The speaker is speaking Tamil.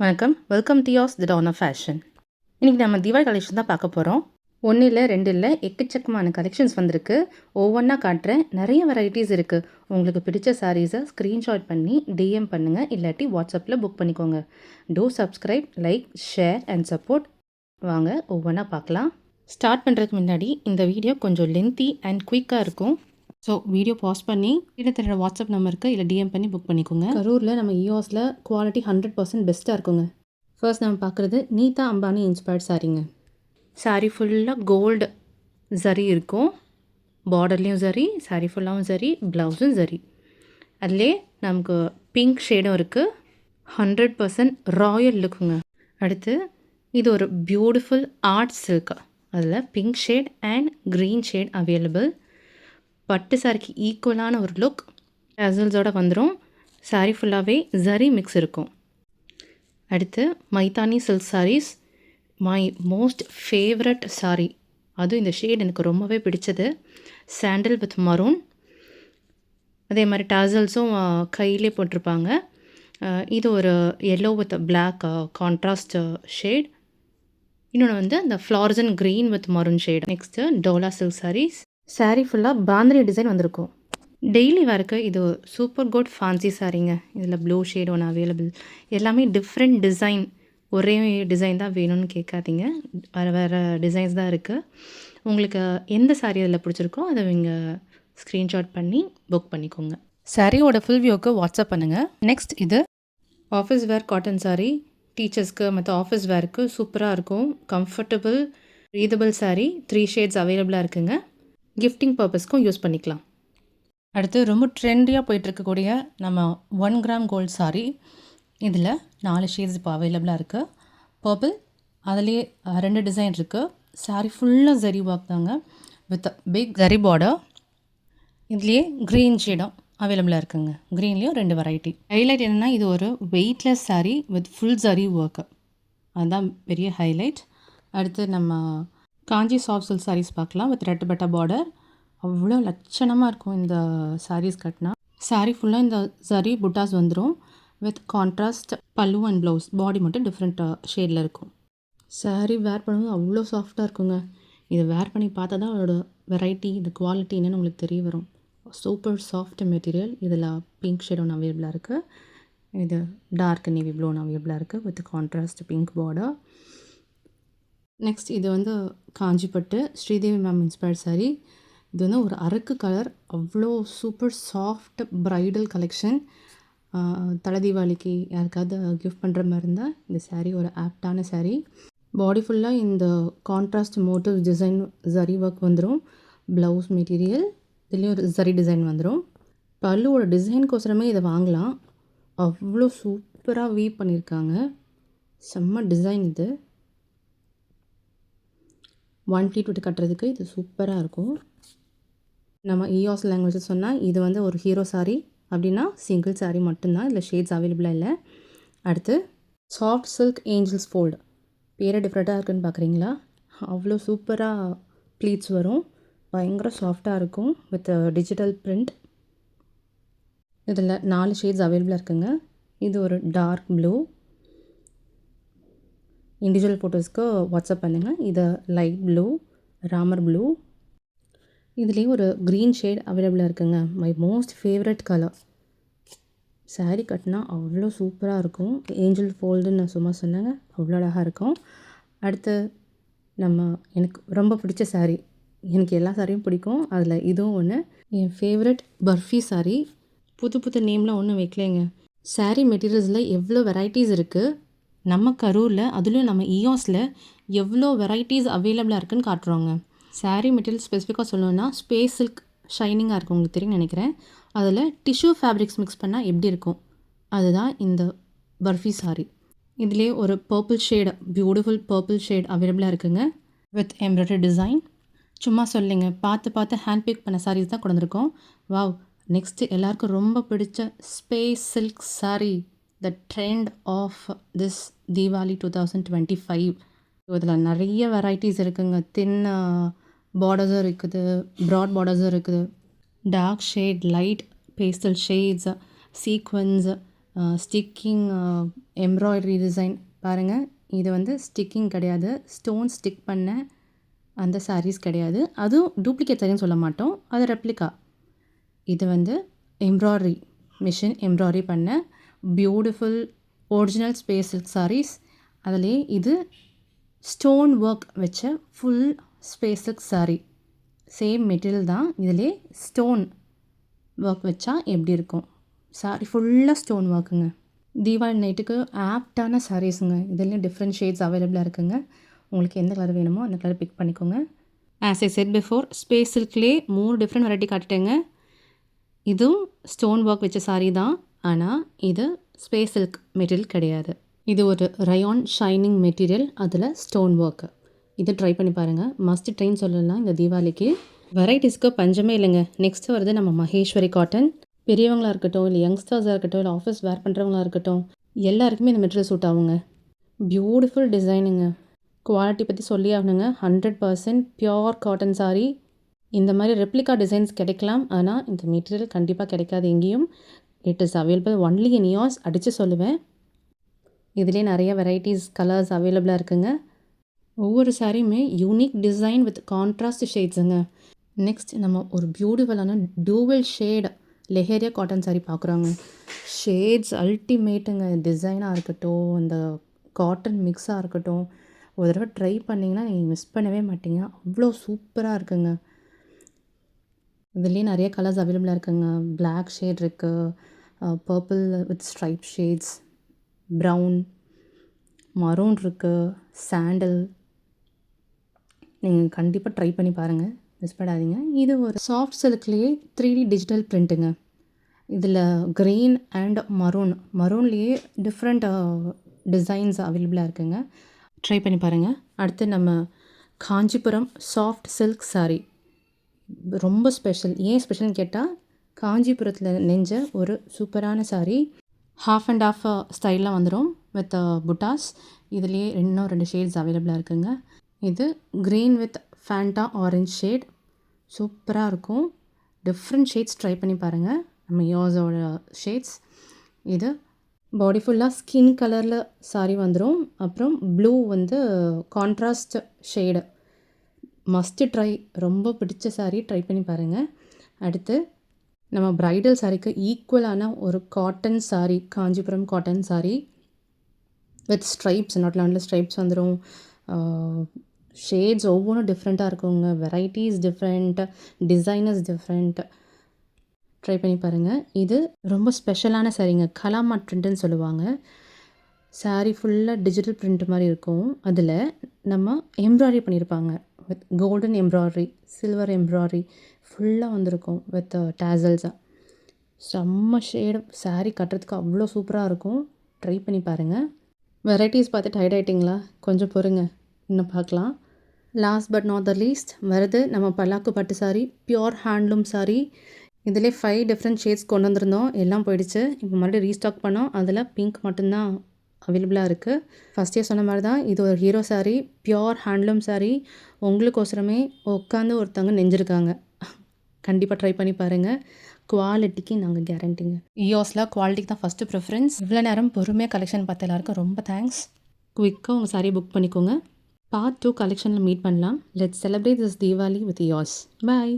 வணக்கம். Welcome to the dawn of fashion. இன்றைக்கி நம்ம தீபாவளி கலெக்ஷன் தான் பார்க்க போகிறோம். 1 இல்லை 2 இல்லை எக்கச்சக்கமான கலெக்ஷன்ஸ் வந்திருக்கு. ஒவ்வொன்றா காட்டுறேன். நிறைய வெரைட்டிஸ் இருக்குது. உங்களுக்கு பிடிச்ச சாரீஸை ஸ்க்ரீன்ஷாட் பண்ணி டிஎம் பண்ணுங்கள், இல்லாட்டி வாட்ஸ்அப்பில் புக் பண்ணிக்கோங்க. Two subscribe, like, share and support. வாங்க ஒவ்வொன்றா பார்க்கலாம். ஸ்டார்ட் பண்ணுறதுக்கு முன்னாடி இந்த வீடியோ கொஞ்சம் லென்த்தி அண்ட் குயிக்காக இருக்கும். ஸோ வீடியோ பாஸ் பண்ணி இடத்துல வாட்ஸ்அப் நம்பருக்கு இல்லை டிஎம் பண்ணி புக் பண்ணிக்கோங்க. கரூரில் நம்ம இஓஸில் குவாலிட்டி 100% பெஸ்ட்டாக இருக்குங்க. ஃபர்ஸ்ட் நம்ம பார்க்குறது நீதா அம்பானி இன்ஸ்பயர்ட் சாரீங்க. சாரீ ஃபுல்லாக கோல்டு ஜரி இருக்கும். பார்டர்லேயும் ஜரி, சாரீ ஃபுல்லாகவும் ஜரி, ப்ளவுஸும் ஜரி. அதிலே நமக்கு பிங்க் ஷேடும் இருக்குது. 100% ராயல் லுக்குங்க. அடுத்து இது ஒரு பியூட்டிஃபுல் ஆர்ட் சில்க். அதில் pink shade and green shade available. பட்டு சாரிக்கு ஈக்குவலான ஒரு லுக் டசல்ஸோடு வந்துடும். சாரீ ஃபுல்லாகவே ஜரி மிக்ஸ் இருக்கும். அடுத்து மைத்தானி silk saris, my most favourite sari. அதுவும் இந்த ஷேட் எனக்கு ரொம்பவே பிடிச்சது. Sandal with maroon. அதே மாதிரி டசல்ஸும் கையிலே போட்டிருப்பாங்க. இது ஒரு yellow with black contrast shade. இன்னொன்று வந்து அந்த fluorescent green with maroon shade. Next Dola silk saris. Sari ஃபுல்லாக பாந்தினி டிசைன் வந்திருக்கும். டெய்லி வேருக்கு இது சூப்பர் குட் ஃபேன்சி சாரீங்க. இதில் ப்ளூ ஷேட் ஒன்று அவைலபிள். எல்லாமே டிஃப்ரெண்ட் டிசைன். ஒரே டிசைன் தான் வேணும்னு கேட்காதீங்க. வேறு வேறு டிசைன்ஸ் தான் இருக்குது. உங்களுக்கு எந்த சாரீ அதில் பிடிச்சிருக்கோ அதை நீங்கள் ஸ்க்ரீன்ஷாட் பண்ணி புக் பண்ணிக்கோங்க. சாரியோட ஃபுல் வியூக்கு வாட்ஸ்அப் பண்ணுங்கள். நெக்ஸ்ட் இது ஆஃபீஸ் வேர் காட்டன் சாரீ. டீச்சர்ஸ்க்கு மற்ற ஆஃபீஸ் வேருக்கு சூப்பராக இருக்கும். கம்ஃபர்டபுள் ரீதபிள் சாரீ. 3 ஷேட்ஸ் அவைலபிளாக இருக்குங்க. கிஃப்டிங் பர்பஸ்க்கும் யூஸ் பண்ணிக்கலாம். அடுத்து ரொம்ப ட்ரெண்டியாக போயிட்டுருக்கக்கூடிய நம்ம 1 கிராம் கோல்டு சாரீ. இதில் 4 ஷேட்ஸ் இப்போ அவைலபிளாக இருக்குது. பர்பிள், அதுலேயே 2 டிசைன் இருக்குது. சாரீ ஃபுல்லாக ஜரி ஒர்க் தாங்க வித் பிக் ஜரி பார்டர். இதுலேயே க்ரீன் ஷேடும் அவைலபிளாக இருக்குங்க. க்ரீன்லேயும் 2 வெரைட்டி. ஹைலைட் என்னென்னா இது ஒரு weightless sari with full zari work. அதுதான் பெரிய ஹைலைட். அடுத்து நம்ம காஞ்சி சாஃப்ட் சில்க் சாரீஸ் பார்க்கலாம் வித் ரெட் பட்டா பார்டர். அவ்வளோ லட்சணமாக இருக்கும் இந்த சாரீஸ் கட்டினா. சாரீ ஃபுல்லாக இந்த ஜரி புட்டாஸ் வந்துடும் வித் கான்ட்ராஸ்ட் பல்லு அண்ட் ப்ளவுஸ். பாடி மட்டும் டிஃப்ரெண்ட் ஷேடில் இருக்கும். சாரீ வேர் பண்ணும்போது அவ்வளோ சாஃப்டாக இருக்குங்க. இதை வேர் பண்ணி பார்த்தா தான் அதோட வெரைட்டி, இந்த குவாலிட்டி என்னென்னு உங்களுக்கு தெரிய வரும். Super soft material. இதில் பிங்க் ஷேட் ஒன்று அவைலபிளாக இருக்குது. இது டார்க் நேவி ப்ளூ ஒன்று அவைலபிளாக இருக்குது with contrast pink border. Next இது வந்து காஞ்சிப்பட்டு ஸ்ரீதேவி மேம் இன்ஸ்பயர்ட் சாரீ. இது வந்து ஒரு அரக்கு கலர். அவ்வளோ சூப்பர் சாஃப்ட் ப்ரைடல் கலெக்ஷன். தலை தீபாவளிக்கு யாருக்காவது கிஃப்ட் பண்ணுற மாதிரி இருந்தால் இந்த சாரீ ஒரு ஆப்டான சாரீ. பாடி ஃபுல்லாக இந்த contrast motive design zari work வந்துடும். ப்ளவுஸ் மெட்டீரியல் இதுலேயும் ஒரு ஜரி டிசைன் வந்துடும். பல்லுவோட டிசைனுக்கோசரமே இதை வாங்கலாம். அவ்வளோ சூப்பராக வீவ் பண்ணியிருக்காங்க. செம்ம டிசைன் இது. 1 pleat விட்டு கட்டுறதுக்கு இது சூப்பராக இருக்கும். நம்ம இஓஸ் லாங்குவேஜ் சொன்னால் இது வந்து ஒரு ஹீரோ சாரீ. அப்படின்னா சிங்கிள் சாரீ மட்டும்தான். இதில் ஷேட்ஸ் அவைலபிளாக இல்லை. அடுத்து சாஃப்ட் சில்க் ஏஞ்சல்ஸ் ஃபோல்டு. பேரை டிஃப்ரெண்ட்டாக இருக்குதுன்னு பார்க்குறீங்களா? அவ்வளோ சூப்பராக ப்ளீட்ஸ் வரும். பயங்கர சாஃப்டாக இருக்கும் வித் டிஜிட்டல் பிரிண்ட். இதில் 4 ஷேட்ஸ் அவைலபிளாக இருக்குங்க. இது ஒரு டார்க் ப்ளூ. இண்டிவிஜுவல் ஃபோட்டோஸ்க்கு வாட்ஸ்அப் பண்ணுங்கள். இது லைட் ப்ளூ, ராமர் ப்ளூ. இதுலேயே ஒரு க்ரீன் ஷேட் அவைலபிளாக இருக்குங்க. My most favourite colour. Sari கட்டினா அவ்வளோ சூப்பராக இருக்கும். ஏஞ்சல் ஃபோல்டுன்னு நான் சும்மா சொன்னேங்க. அவ்வளோ அழகாக இருக்கும். அடுத்து நம்ம எனக்கு ரொம்ப பிடிச்ச சாரீ. எனக்கு எல்லா சாரியும் பிடிக்கும். அதில் இதுவும் ஒன்று. என் ஃபேவரட் பர்ஃபி சாரீ. புது புது நேம்லாம் ஒன்றும் வைக்கலைங்க. சாரீ மெட்டீரியல்ஸில் எவ்வளோ வெரைட்டிஸ் இருக்குது. நம்ம கரூரில் அதுலேயும் நம்ம இஓஸில் எவ்வளோ வெரைட்டிஸ் அவைலபிளாக இருக்குதுன்னு காட்டுறோங்க. சாரீ மெட்டீரியல் ஸ்பெசிஃபிக்காக சொல்லணுன்னா ஸ்பேஸ் சில்க் ஷைனிங்காக இருக்கும். உங்களுக்கு தெரியும் நினைக்கிறேன். அதில் டிஷ்யூ ஃபேப்ரிக்ஸ் மிக்ஸ் பண்ணால் எப்படி இருக்கும், அதுதான் இந்த பர்ஃபி சாரீ. இதுலேயே ஒரு purple shade, beautiful purple shade அவைலபிளாக இருக்குங்க வித் எம்ப்ராய்டரி டிசைன். சும்மா சொல்லிங்க, பார்த்து பார்த்து ஹேண்ட் பிக் பண்ண சாரீஸ் தான் கொண்டு வந்திருக்கோம். வாவ். நெக்ஸ்ட்டு எல்லாருக்கும் ரொம்ப பிடிச்ச space silk sari. The trend of this Deepavali 2025. இதில் நிறைய வெரைட்டிஸ் இருக்குங்க. தின் பார்டர்ஸும் இருக்குது, ப்ராட் பார்டர்ஸும் இருக்குது. Dark shade, light pastel shades, sequins, sticking embroidery design பாருங்கள். இது வந்து ஸ்டிக்கிங் கிடையாது, ஸ்டோன் ஸ்டிக் பண்ண அந்த சாரீஸ் கிடையாது. அதுவும் டூப்ளிகேட் சாரின்னு சொல்ல மாட்டோம், அது ரெப்ளிகா. இது வந்து எம்ப்ராய்டரி மிஷின் எம்ப்ராய்டரி பண்ண beautiful original space silk saris. அதிலே இது ஸ்டோன் ஒர்க் வச்ச full space silk sari. Same material தான், இதிலே ஸ்டோன் ஒர்க் வச்சா எப்படி இருக்கும். சாரீ ஃபுல்லாக ஸ்டோன் ஒர்க்குங்க. தீபாவளி நைட்டுக்கு ஆப்டான சாரீஸுங்க. இதுலேயும் டிஃப்ரெண்ட் ஷேட்ஸ் அவைலபிளாக இருக்குங்க. உங்களுக்கு எந்த கலர் வேணுமோ அந்த கலர் பிக் பண்ணிக்கோங்க. As I said before, space சில்க்லேயே 3 டிஃப்ரெண்ட் வெரைட்டி காட்டிட்டேங்க. இதுவும் ஸ்டோன் ஒர்க் வச்ச சாரீ தான், ஆனால் இது ஸ்பேஸ் சில்க் மெட்டீரியல் கிடையாது. இது ஒரு ரயான் ஷைனிங் மெட்டீரியல், அதில் ஸ்டோன் ஒர்க்கு. இதை ட்ரை பண்ணி பாருங்கள், மஸ்ட் ட்ரைன்னு சொல்லலாம் இந்த தீபாவளிக்கு. வெரைட்டிஸ்க்கு பஞ்சமே இல்லைங்க. நெக்ஸ்ட்டு வருது நம்ம மகேஸ்வரி காட்டன். பெரியவங்களாக இருக்கட்டும், இல்லை யங்ஸ்டர்ஸாக இருக்கட்டும், இல்லை ஆஃபீஸ் வேர் பண்ணுறவங்களாக இருக்கட்டும், எல்லாருக்குமே இந்த மெட்டீரியல் சூட் ஆகுங்க. பியூட்டிஃபுல் டிசைனுங்க. குவாலிட்டி பற்றி சொல்லி ஆகணுங்க. 100% பியோர் காட்டன் சாரீ. இந்த மாதிரி ரெப்ளிகா டிசைன்ஸ் கிடைக்கலாம், ஆனால் இந்த மெட்டீரியல் கண்டிப்பாக கிடைக்காது எங்கேயும். It is available only in EOS அடித்து சொல்லுவேன். இதிலே நிறைய வெரைட்டிஸ் கலர்ஸ் அவைலபிளாக இருக்குங்க. ஒவ்வொரு சாரியுமே யூனிக் டிசைன் வித் கான்ட்ராஸ்ட் ஷேட்ஸுங்க. நெக்ஸ்ட் நம்ம ஒரு பியூட்டிஃபுல்லான dual shade leheriya cotton sari பார்க்குறோங்க. ஷேட்ஸ் அல்டிமேட்டுங்க. டிசைனாக இருக்கட்டும், அந்த காட்டன் மிக்ஸாக இருக்கட்டும், ஒரு தடவை ட்ரை பண்ணிங்கன்னா நீங்கள் மிஸ் பண்ணவே மாட்டீங்க. அவ்வளோ சூப்பராக இருக்குங்க. இதுலேயே நிறைய கலர்ஸ் அவைலபிளாக இருக்குங்க. பிளாக் ஷேட் இருக்குது, purple with stripe shades, brown, maroon இருக்குது, சாண்டல். நீங்கள் கண்டிப்பாக ட்ரை பண்ணி பாருங்கள், மிஸ் பண்ணாதீங்க. இது ஒரு சாஃப்ட் சில்க்லேயே 3D டிஜிட்டல் பிரிண்ட்டுங்க. இதில் க்ரீன் அண்ட் மரூன்லேயே டிஃப்ரெண்ட் டிசைன்ஸ் அவைலபிளாக இருக்குங்க. ட்ரை பண்ணி பாருங்கள். அடுத்து நம்ம காஞ்சிபுரம் சாஃப்ட் சில்க் சாரீ. ரொம்ப ஸ்பெஷல். ஏன் ஸ்பெஷல்னு கேட்டால், காஞ்சிபுரத்தில் நெஞ்ச ஒரு சூப்பரான சாரீ. ஹாஃப் அண்ட் ஆஃப் ஸ்டைலில் வந்துடும் வித் புட்டாஸ். இதுலேயே இன்னும் 2 ஷேட்ஸ் அவைலபிளாக இருக்குங்க. இது green with Fanta orange shade. சூப்பராக இருக்கும். டிஃப்ரெண்ட் ஷேட்ஸ் ட்ரை பண்ணி பாருங்கள், நம்ம யோஸோட ஷேட்ஸ். இது பாடி ஃபுல்லாக ஸ்கின் கலரில் சாரீ வந்துடும். அப்புறம் ப்ளூ வந்து கான்ட்ராஸ்ட் ஷேடு. Must try. ரொம்ப பிடிச்ச சாரீ, ட்ரை பண்ணி பாருங்கள். அடுத்து நம்ம ப்ரைடல் சாரீக்கு ஈக்குவலான ஒரு cotton sari, Kanchipuram cotton sari with stripes, நாட்டில் ஸ்ட்ரைப்ஸ் வந்துடும். ஷேட்ஸ் ஒவ்வொன்றும் டிஃப்ரெண்ட்டாக இருக்குங்க. Varieties different, designers different. Try பண்ணி பாருங்கள். இது ரொம்ப ஸ்பெஷலான சாரீங்க. கலாமா ப்ரிண்ட்டுன்னு சொல்லுவாங்க. சாரீ ஃபுல்லாக டிஜிட்டல் பிரிண்ட் மாதிரி இருக்கும். அதில் நம்ம எம்ப்ராய்டரி பண்ணியிருப்பாங்க with golden embroidery, silver embroidery ஃபுல்லாக வந்திருக்கும் வித் டேசல்ஸாக. செம்ம ஷேடு. சாரீ கட்டுறதுக்கு அவ்வளோ சூப்பராக இருக்கும். ட்ரை பண்ணி பாருங்கள். வெரைட்டிஸ் பார்த்து டயர்ட் ஆகிட்டிங்களா? கொஞ்சம் பொறுங்க, இன்னும் பார்க்கலாம். Last but not the least வருது நம்ம பல்லாக்கு பட்டு சாரீ, பியோர் ஹேண்ட்லூம் சாரீ. இதிலே 5 டிஃப்ரெண்ட் ஷேட்ஸ் கொண்டு வந்திருந்தோம், எல்லாம் போயிடுச்சு. இப்போ மறுபடியும் ரீஸ்டாக் பண்ணோம். அதில் பிங்க் மட்டும்தான் அவைலபிளாக இருக்குது. ஃபஸ்ட்டே சொன்ன மாதிரி தான், இது ஒரு hero sari, pure handloom sari. உங்களுக்கோசரமே உட்காந்து ஒருத்தவங்க நெஞ்சிருக்காங்க. கண்டிப்பாக ட்ரை பண்ணி பாருங்கள். குவாலிட்டிக்கு நாங்கள் கேரண்டிங்க. EOSல குவாலிட்டிக்கு தான் ஃபஸ்ட்டு ப்ரிஃபரன்ஸ். இவ்வளோ நேரம் பொறுமையாக கலெக்ஷன் பார்த்த எல்லாருக்கும் ரொம்ப தேங்க்ஸ். குயிக்காக உங்கள் சாரீ புக் பண்ணிக்கோங்க. பார்ட் 2 கலெக்ஷனில் மீட் பண்ணலாம். Let's celebrate this Deepavali with EOS. Bye.